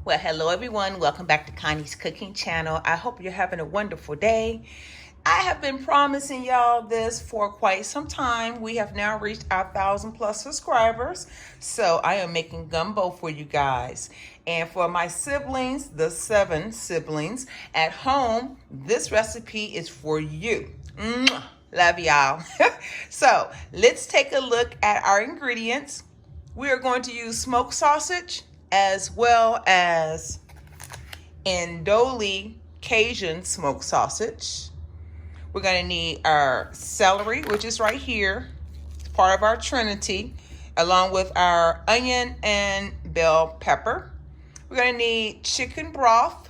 Well, hello everyone. Welcome back to Connie's Cooking Channel. I hope you're having a wonderful day. I have been promising y'all this for quite some time. We have now reached our 1,000+ subscribers. So I am making gumbo for you guys. And for my siblings, the 7 siblings at home, this recipe is for you. Mwah. Love y'all. So let's take a look at our ingredients. We are going to use smoked sausage as well as Andouille Cajun smoked sausage. We're going to need our celery, which is right here. It's part of our trinity, along with our onion and bell pepper. We're going to need chicken broth,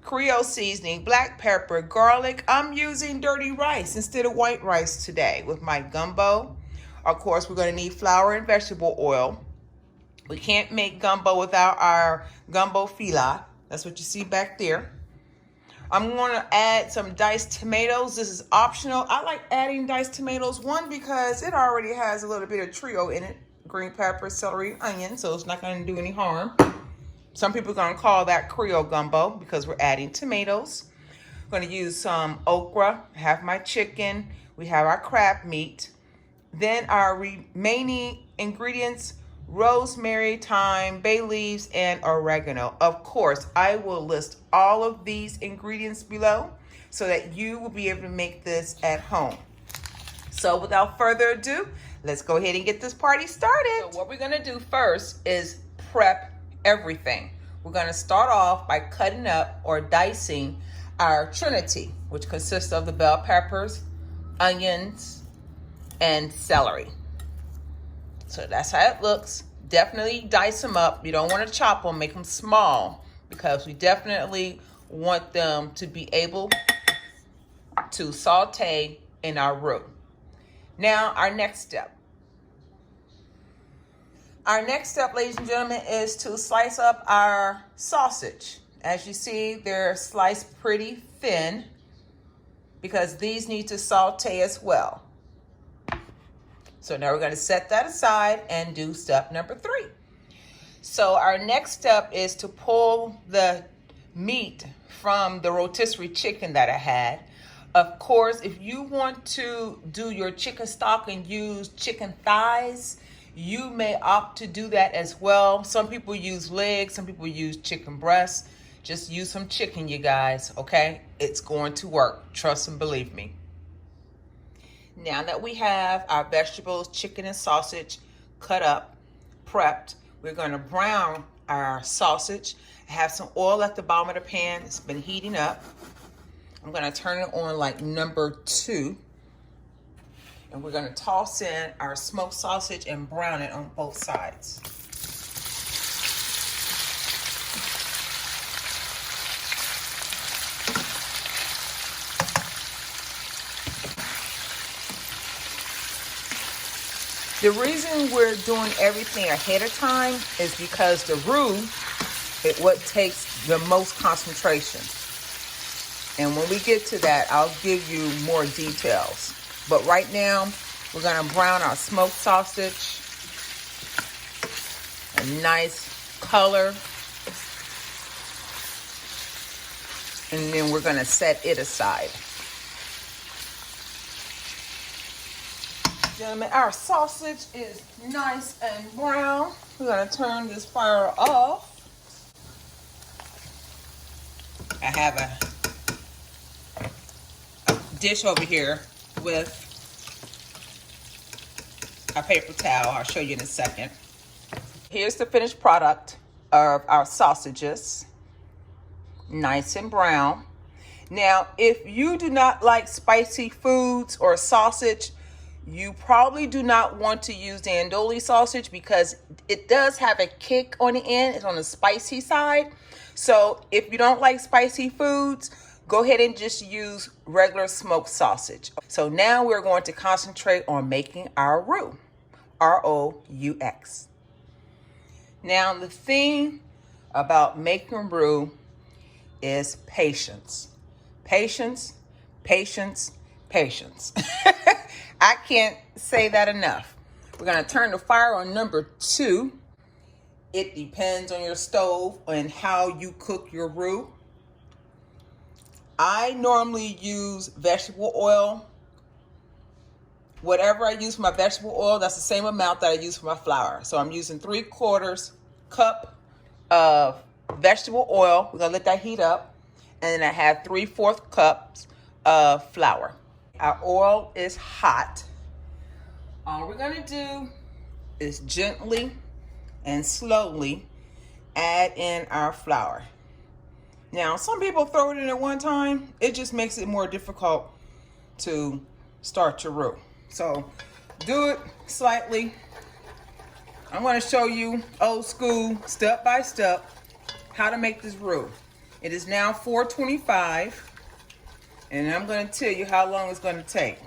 Creole seasoning, black pepper, garlic. I'm using dirty rice instead of white rice today with my gumbo. Of course, we're going to need flour and vegetable oil. We can't make gumbo without our gumbo filet. That's what you see back there. I'm going to add some diced tomatoes. This is optional. I like adding diced tomatoes, one, because it already has a little bit of trio in it. Green pepper, celery, onion, so it's not going to do any harm. Some people are going to call that Creole gumbo because we're adding tomatoes. I'm going to use some okra. I have my chicken. We have our crab meat. Then our remaining ingredients: rosemary, thyme, bay leaves, and oregano. Of course, I will list all of these ingredients below so that you will be able to make this at home. So without further ado, let's go ahead and get this party started. So what we're gonna do first is prep everything. We're gonna start off by cutting up or dicing our trinity, which consists of the bell peppers, onions, and celery. So that's how it looks. Definitely dice them up. You don't want to chop them, make them small, because we definitely want them to be able to saute in our roux. Now, our next step. Our next step, ladies and gentlemen, is to slice up our sausage. As you see, they're sliced pretty thin because these need to saute as well. So now we're going to set that aside and do step number 3. So our next step is to pull the meat from the rotisserie chicken that I had. Of course, if you want to do your chicken stock and use chicken thighs, you may opt to do that as well. Some people use legs, some people use chicken breasts. Just use some chicken, you guys, okay? It's going to work. Trust and believe me. Now that we have our vegetables, chicken and sausage cut up, prepped, we're going to brown our sausage. I have some oil at the bottom of the pan. It's been heating up. I'm going to turn it on like number 2. And we're going to toss in our smoked sausage and brown it on both sides. The reason we're doing everything ahead of time is because the roux is what takes the most concentration. And when we get to that, I'll give you more details. But right now, we're going to brown our smoked sausage. A nice color. And then we're going to set it aside. Gentlemen, our sausage is nice and brown. We're going to turn this fire off. I have a dish over here with a paper towel. I'll show you in a second. Here's the finished product of our sausages. Nice and brown. Now, if you do not like spicy foods or sausage, you probably do not want to use the andouille sausage because it does have a kick on the end. It's on the spicy side. So if you don't like spicy foods, go ahead and just use regular smoked sausage. So now we're going to concentrate on making our roux, R-O-U-X. Now the thing about making roux is patience. Patience, patience, patience. I can't say that enough. We're going to turn the fire on number 2. It depends on your stove and how you cook your roux. I normally use vegetable oil. Whatever I use for my vegetable oil, that's the same amount that I use for my flour. So I'm using 3/4 cup of vegetable oil. We're gonna let that heat up. And then I have 3/4 cups of flour. Our oil is hot. All we're gonna do is gently and slowly add in our flour. Now, some people throw it in at one time. It just makes it more difficult to start your roux. So do it slightly. I'm going to show you old school, step by step, how to make this roux. It is now 4:25, and I'm going to tell you how long it's going to take.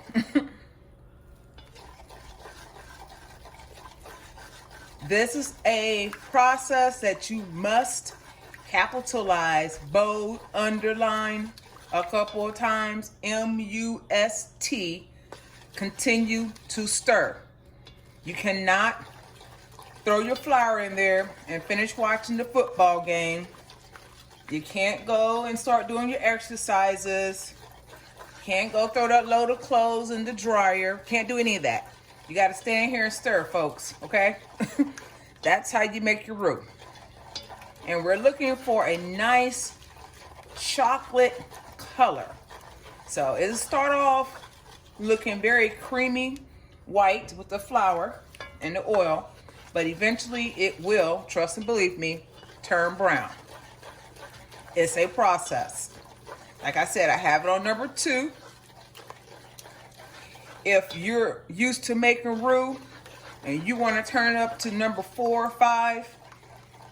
This is a process that you must capitalize, bold, underline a couple of times, MUST, continue to stir. You cannot throw your flour in there and finish watching the football game. You can't go and start doing your exercises. Can't go throw that load of clothes in the dryer. Can't do any of that. You got to stand here and stir, folks, okay? That's how you make your roux. And we're looking for a nice chocolate color. So it'll start off looking very creamy white with the flour and the oil, but eventually it will, trust and believe me, turn brown. It's a process. Like I said, I have it on number 2. If you're used to making roux and you want to turn it up to number 4 or 5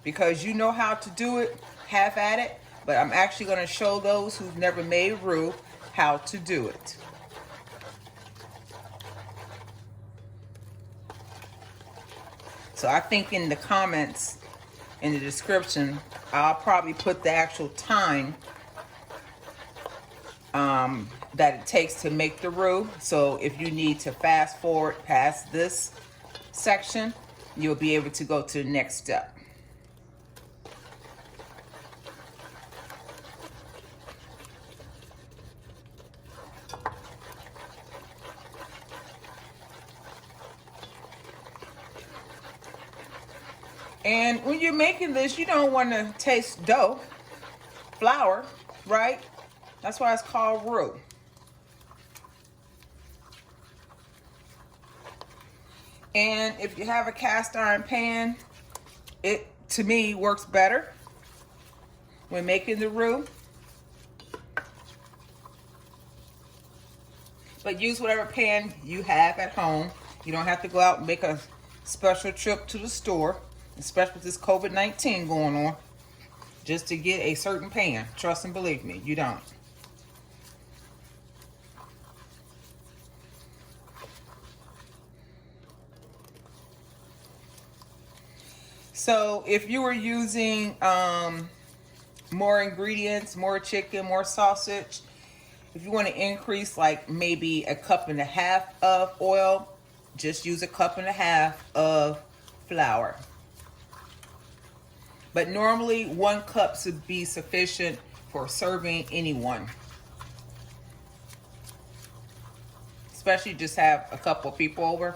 because you know how to do it, have at it. But I'm actually going to show those who've never made roux how to do it. So I think in the comments, in the description, I'll probably put the actual time that it takes to make the roux. So if you need to fast forward past this section, you'll be able to go to the next step. And when you're making this, you don't want to taste dough, flour, right? That's why it's called roux. And if you have a cast iron pan, it, to me, works better when making the roux. But use whatever pan you have at home. You don't have to go out and make a special trip to the store, especially with this COVID-19 going on, just to get a certain pan. Trust and believe me, you don't. So if you were using more ingredients, more chicken, more sausage, if you want to increase like maybe 1.5 cups of oil, just use 1.5 cups of flour. But normally 1 cup should be sufficient for serving anyone. Especially just have a couple of people over,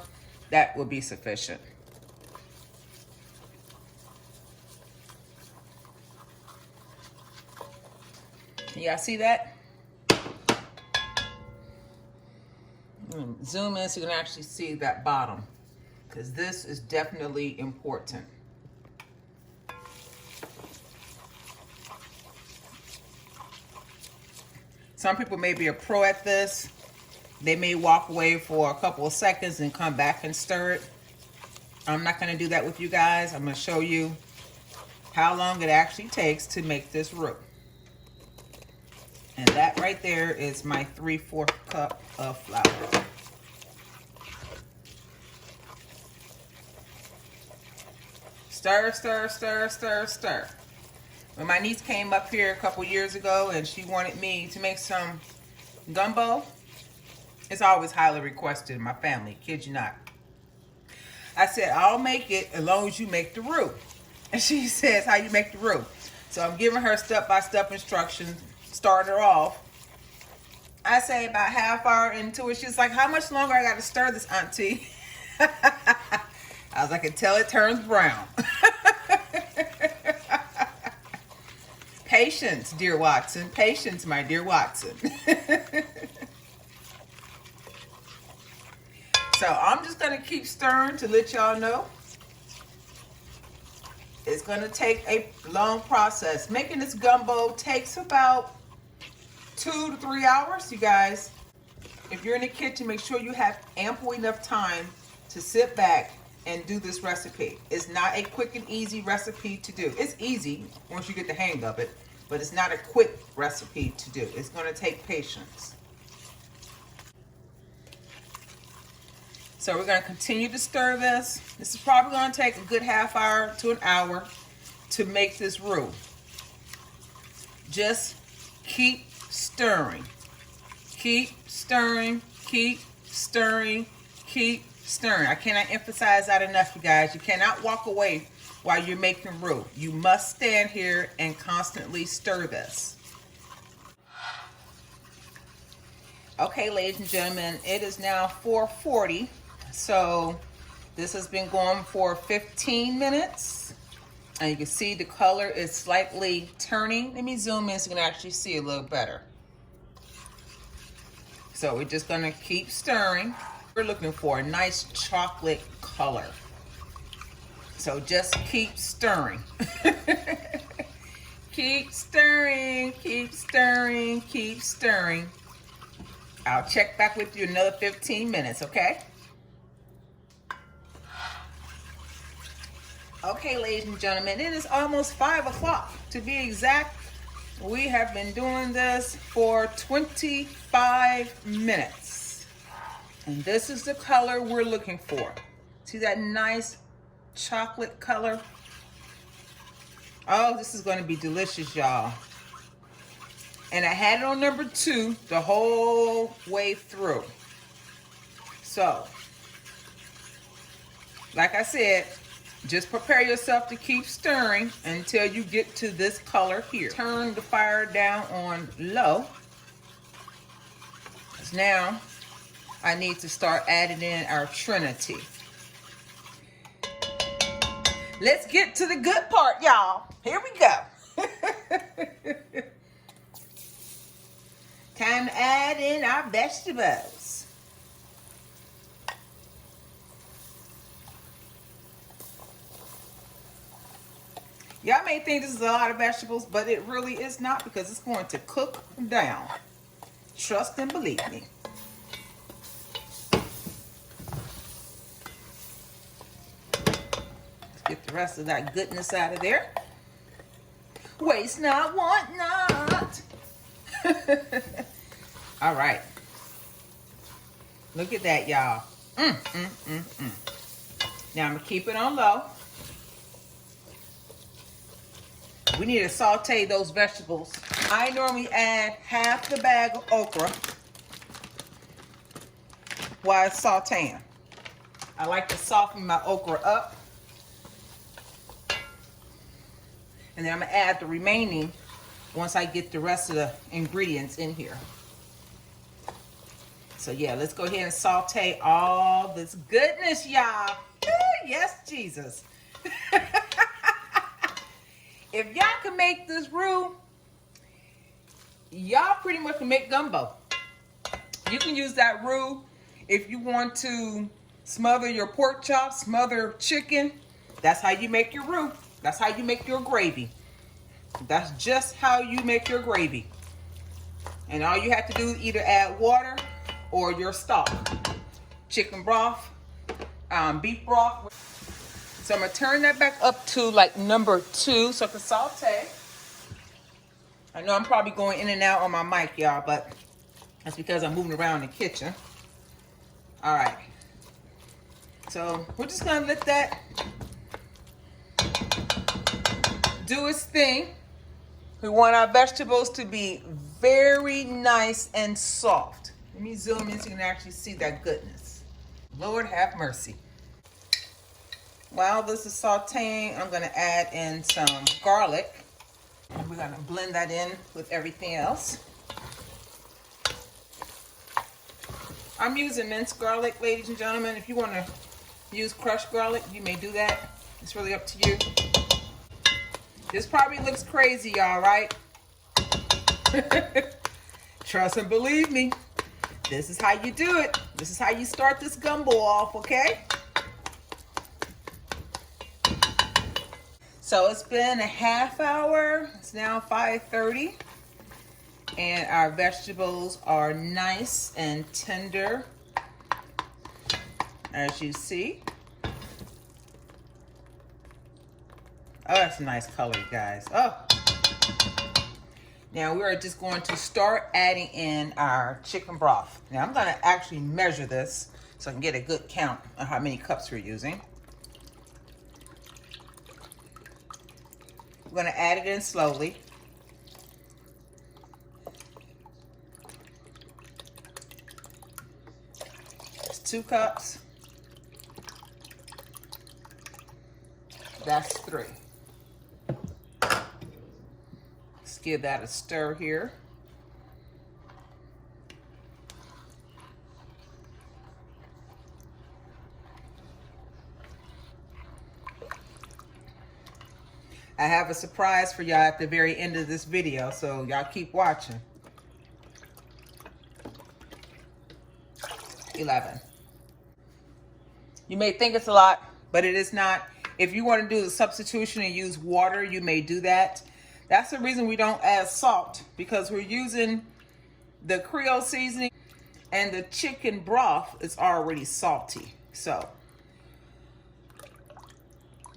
that will be sufficient. Yeah, see that? Zoom in so you can actually see that bottom, because this is definitely important. Some people may be a pro at this. They may walk away for a couple of seconds and come back and stir it. I'm not going to do that with you guys. I'm going to show you how long it actually takes to make this roux. And that right there is my 3/4 cup of flour. Stir, stir, stir, stir, stir. When my niece came up here a couple years ago and she wanted me to make some gumbo, it's always highly requested in my family, kid you not. I said, I'll make it as long as you make the roux. And she says how you make the roux. So I'm giving her step-by-step instructions. Start her off. I say about half hour into it. She's like, how much longer I got to stir this, Auntie? I was like, until it turns brown. Patience, dear Watson. Patience, my dear Watson. So I'm just going to keep stirring to let y'all know. It's going to take a long process. Making this gumbo takes about 2 to 3 hours, you guys. If you're in the kitchen, make sure you have ample enough time to sit back and do this recipe. It's not a quick and easy recipe to do. It's easy once you get the hang of it, but it's not a quick recipe to do. It's going to take patience. So we're going to continue to stir this. This is probably going to take a good half hour to an hour to make this roux. Just keep stirring. Keep stirring, keep stirring, keep stirring. I cannot emphasize that enough, you guys. You cannot walk away while you're making roux. You must stand here and constantly stir this. Okay, ladies and gentlemen, it is now 4:40. So this has been going for 15 minutes. And you can see the color is slightly turning. Let me zoom in so you can actually see a little better. So we're just gonna keep stirring. We're looking for a nice chocolate color. So just keep stirring. Keep stirring, keep stirring, keep stirring. I'll check back with you another 15 minutes, okay? Okay, ladies and gentlemen, it is almost 5 o'clock to be exact. We have been doing this for 25 minutes. And this is the color we're looking for. See that nice chocolate color? Oh, this is going to be delicious, y'all. And I had it on number 2 the whole way through. So, like I said, just prepare yourself to keep stirring until you get to this color here. Turn the fire down on low. Because now I need to start adding in our trinity. Let's get to the good part, y'all. Here we go. Time to add in our vegetables. Y'all may think this is a lot of vegetables, but it really is not, because it's going to cook down. Trust and believe me. Let's get the rest of that goodness out of there. Waste not, want not. All right. Look at that, y'all. Now I'm going to keep it on low. We need to saute those vegetables. I normally add half the bag of okra while it's sauteing. I like to soften my okra up. And then I'm going to add the remaining once I get the rest of the ingredients in here. So yeah, let's go ahead and saute all this goodness, y'all. Yes, Jesus. If y'all can make this roux, y'all pretty much can make gumbo. You can use that roux if you want to smother your pork chops, smother chicken. That's how you make your roux. That's how you make your gravy. That's just how you make your gravy. And all you have to do is either add water or your stock. Chicken broth, beef broth. So I'm going to turn that back up to like number 2 so I can saute. I know I'm probably going in and out on my mic, y'all, but that's because I'm moving around the kitchen. All right. So we're just going to let that do its thing. We want our vegetables to be very nice and soft. Let me zoom in so you can actually see that goodness. Lord have mercy. While this is sauteing, I'm gonna add in some garlic. And we're gonna blend that in with everything else. I'm using minced garlic, ladies and gentlemen. If you wanna use crushed garlic, you may do that. It's really up to you. This probably looks crazy, y'all, right? Trust and believe me. This is how you do it. This is how you start this gumbo off, okay? So it's been a half hour. It's now 5:30. And our vegetables are nice and tender, as you see. Oh, that's a nice color, you guys. Oh. Now we are just going to start adding in our chicken broth. Now I'm going to actually measure this so I can get a good count on how many cups we're using. We're going to add it in slowly. It's 2 cups. That's 3. Let's give that a stir here. I have a surprise for y'all at the very end of this video, so y'all keep watching. 11. You may think it's a lot, but it is not. If you want to do the substitution and use water, you may do that. That's the reason we don't add salt, because we're using the Creole seasoning and the chicken broth is already salty. So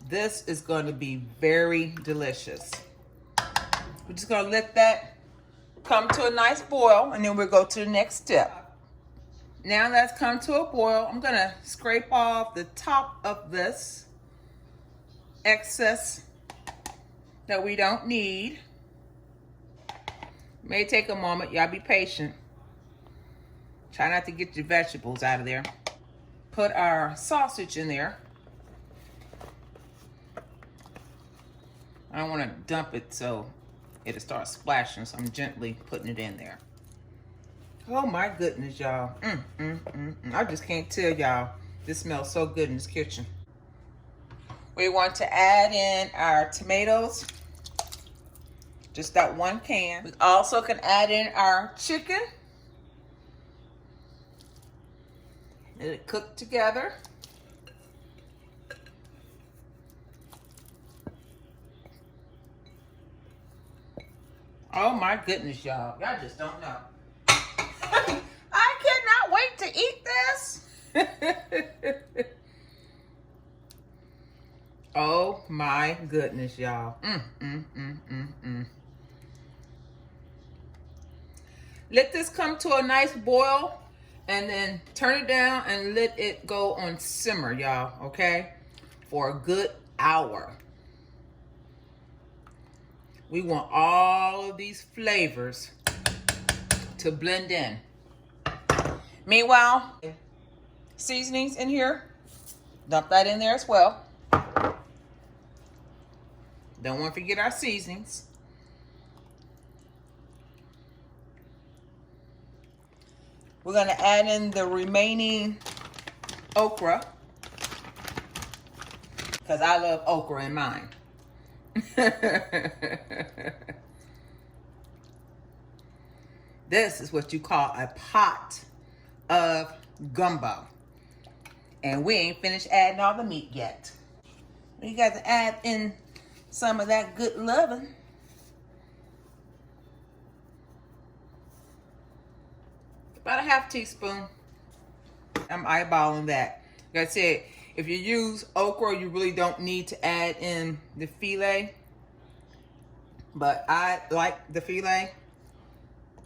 this is going to be very delicious. We're just going to let that come to a nice boil, and then we'll go to the next step. Now that's come to a boil, I'm going to scrape off the top of this excess that we don't need. May take a moment. Y'all be patient. Try not to get your vegetables out of there. Put our sausage in there. I don't want to dump it so it'll start splashing, so I'm gently putting it in there. Oh my goodness, y'all. I just can't tell y'all. This smells so good in this kitchen. We want to add in our tomatoes. Just that 1 can. We also can add in our chicken. Let it cook together. Oh my goodness, y'all. Y'all just don't know. I cannot wait to eat this. Oh my goodness, y'all. Let this come to a nice boil and then turn it down and let it go on simmer, y'all, okay? For a good hour. We want all of these flavors to blend in. Meanwhile, seasonings in here. Dump that in there as well. Don't want to forget our seasonings. We're going to add in the remaining okra, because I love okra in mine. This is what you call a pot of gumbo. And we ain't finished adding all the meat yet. We got to add in some of that good loving. About a half teaspoon. I'm eyeballing that. Like I said, if you use okra, you really don't need to add in the filet. But I like the filet.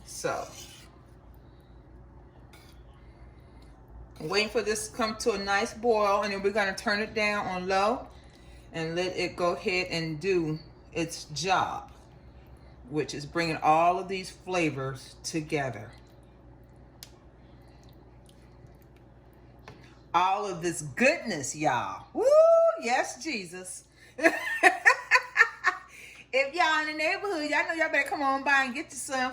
So, I'm waiting for this to come to a nice boil, and then we're going to turn it down on low and let it go ahead and do its job, which is bringing all of these flavors together. all of this goodness, y'all. Woo, yes, Jesus. If y'all in the neighborhood, y'all know y'all better come on by and get you some.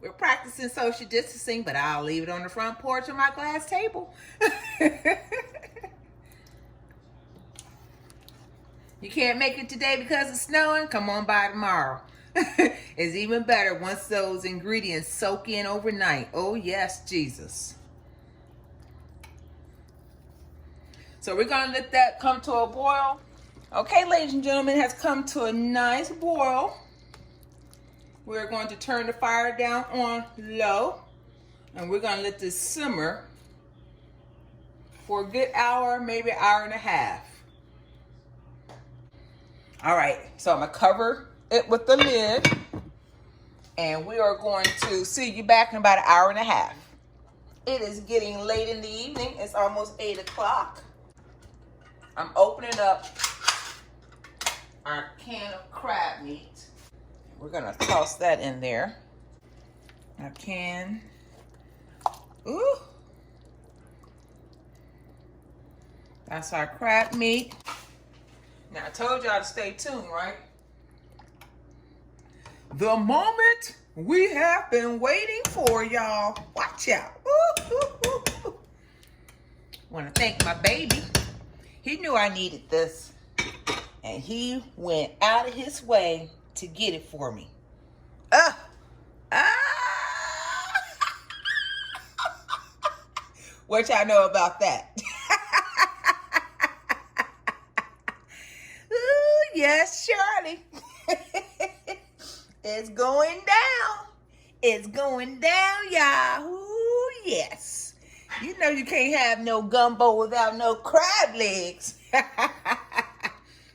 We're practicing social distancing, but I'll leave it on the front porch of my glass table. You can't make it today because it's snowing? Come on by tomorrow. It's even better once those ingredients soak in overnight. Oh, yes, Jesus. So we're going to let that come to a boil. Okay, ladies and gentlemen, it has come to a nice boil. We're going to turn the fire down on low, and we're going to let this simmer for a good hour, maybe an hour and a half. All right, so I'm going to cover it with the lid, and we are going to see you back in about an hour and a half. It is getting late in the evening. It's almost 8 o'clock. I'm opening up our can of crab meat. We're gonna toss that in there. Our can. Ooh. That's our crab meat. Now I told y'all to stay tuned, right? The moment we have been waiting for, y'all. Watch out. Ooh, ooh, ooh, ooh. Want to thank my baby. He knew I needed this, and he went out of his way to get it for me. What y'all know about that? Ooh, yes, Shirley. It's going down. It's going down, y'all. Ooh, yes. You know you can't have no gumbo without no crab legs.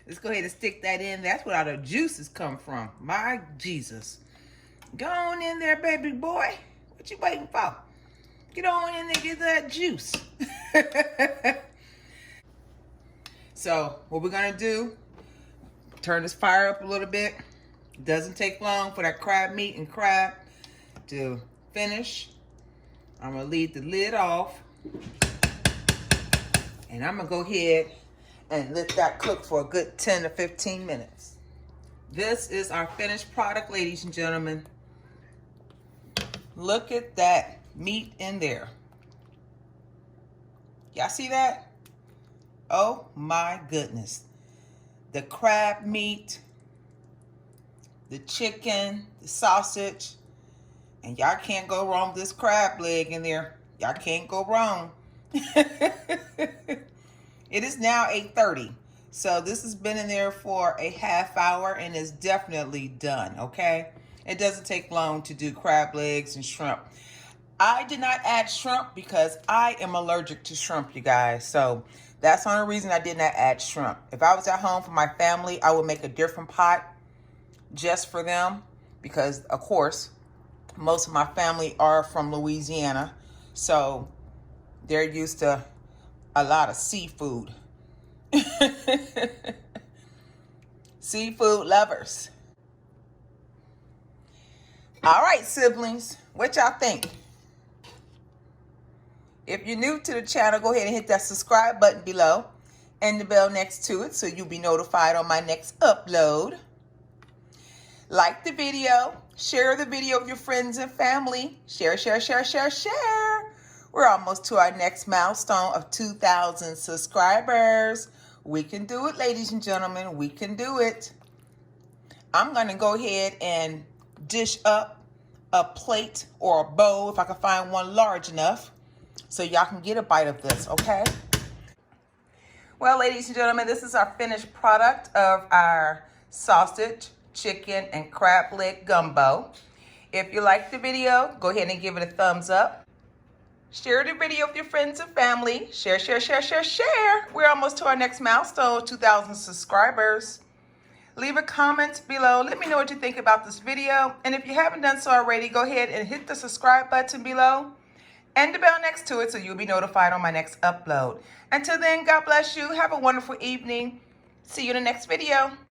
Let's go ahead and stick that in. That's where all the juices come from. My Jesus. Go on in there, baby boy. What you waiting for? Get on in there and get that juice. So what we're going to do, turn this fire up a little bit. It doesn't take long for that crab meat and crab to finish. I'm going to leave the lid off. And I'm going to go ahead and let that cook for a good 10 to 15 minutes. This is our finished product, ladies and gentlemen. Look at that meat in there. Y'all see that? Oh my goodness. The crab meat, the chicken, the sausage, and y'all can't go wrong with this crab leg in there. Y'all can't go wrong. It is now 8:30. So this has been in there for a half hour and is definitely done, okay? It doesn't take long to do crab legs and shrimp. I did not add shrimp because I am allergic to shrimp, you guys. So that's the only reason I did not add shrimp. If I was at home for my family, I would make a different pot just for them because, of course, most of my family are from Louisiana. So they're used to a lot of seafood. Seafood lovers. All right, siblings, what y'all think? If you're new to the channel, go ahead and hit that subscribe button below and the bell next to it so you'll be notified on my next upload. Like the video, share the video with your friends and family. Share, share, share, share, share. We're almost to our next milestone of 2,000 subscribers. We can do it, ladies and gentlemen. We can do it. I'm going to go ahead and dish up a plate or a bowl if I can find one large enough so y'all can get a bite of this, okay? Well, ladies and gentlemen, this is our finished product of our sausage, chicken, and crab leg gumbo. If you liked the video, go ahead and give it a thumbs up. Share the video with your friends and family. Share, share, share, share, share. We're almost to our next milestone, 2,000 subscribers. Leave a comment below. Let me know what you think about this video. And if you haven't done so already, go ahead and hit the subscribe button below and the bell next to it so you'll be notified on my next upload. Until then, God bless you. Have a wonderful evening. See you in the next video.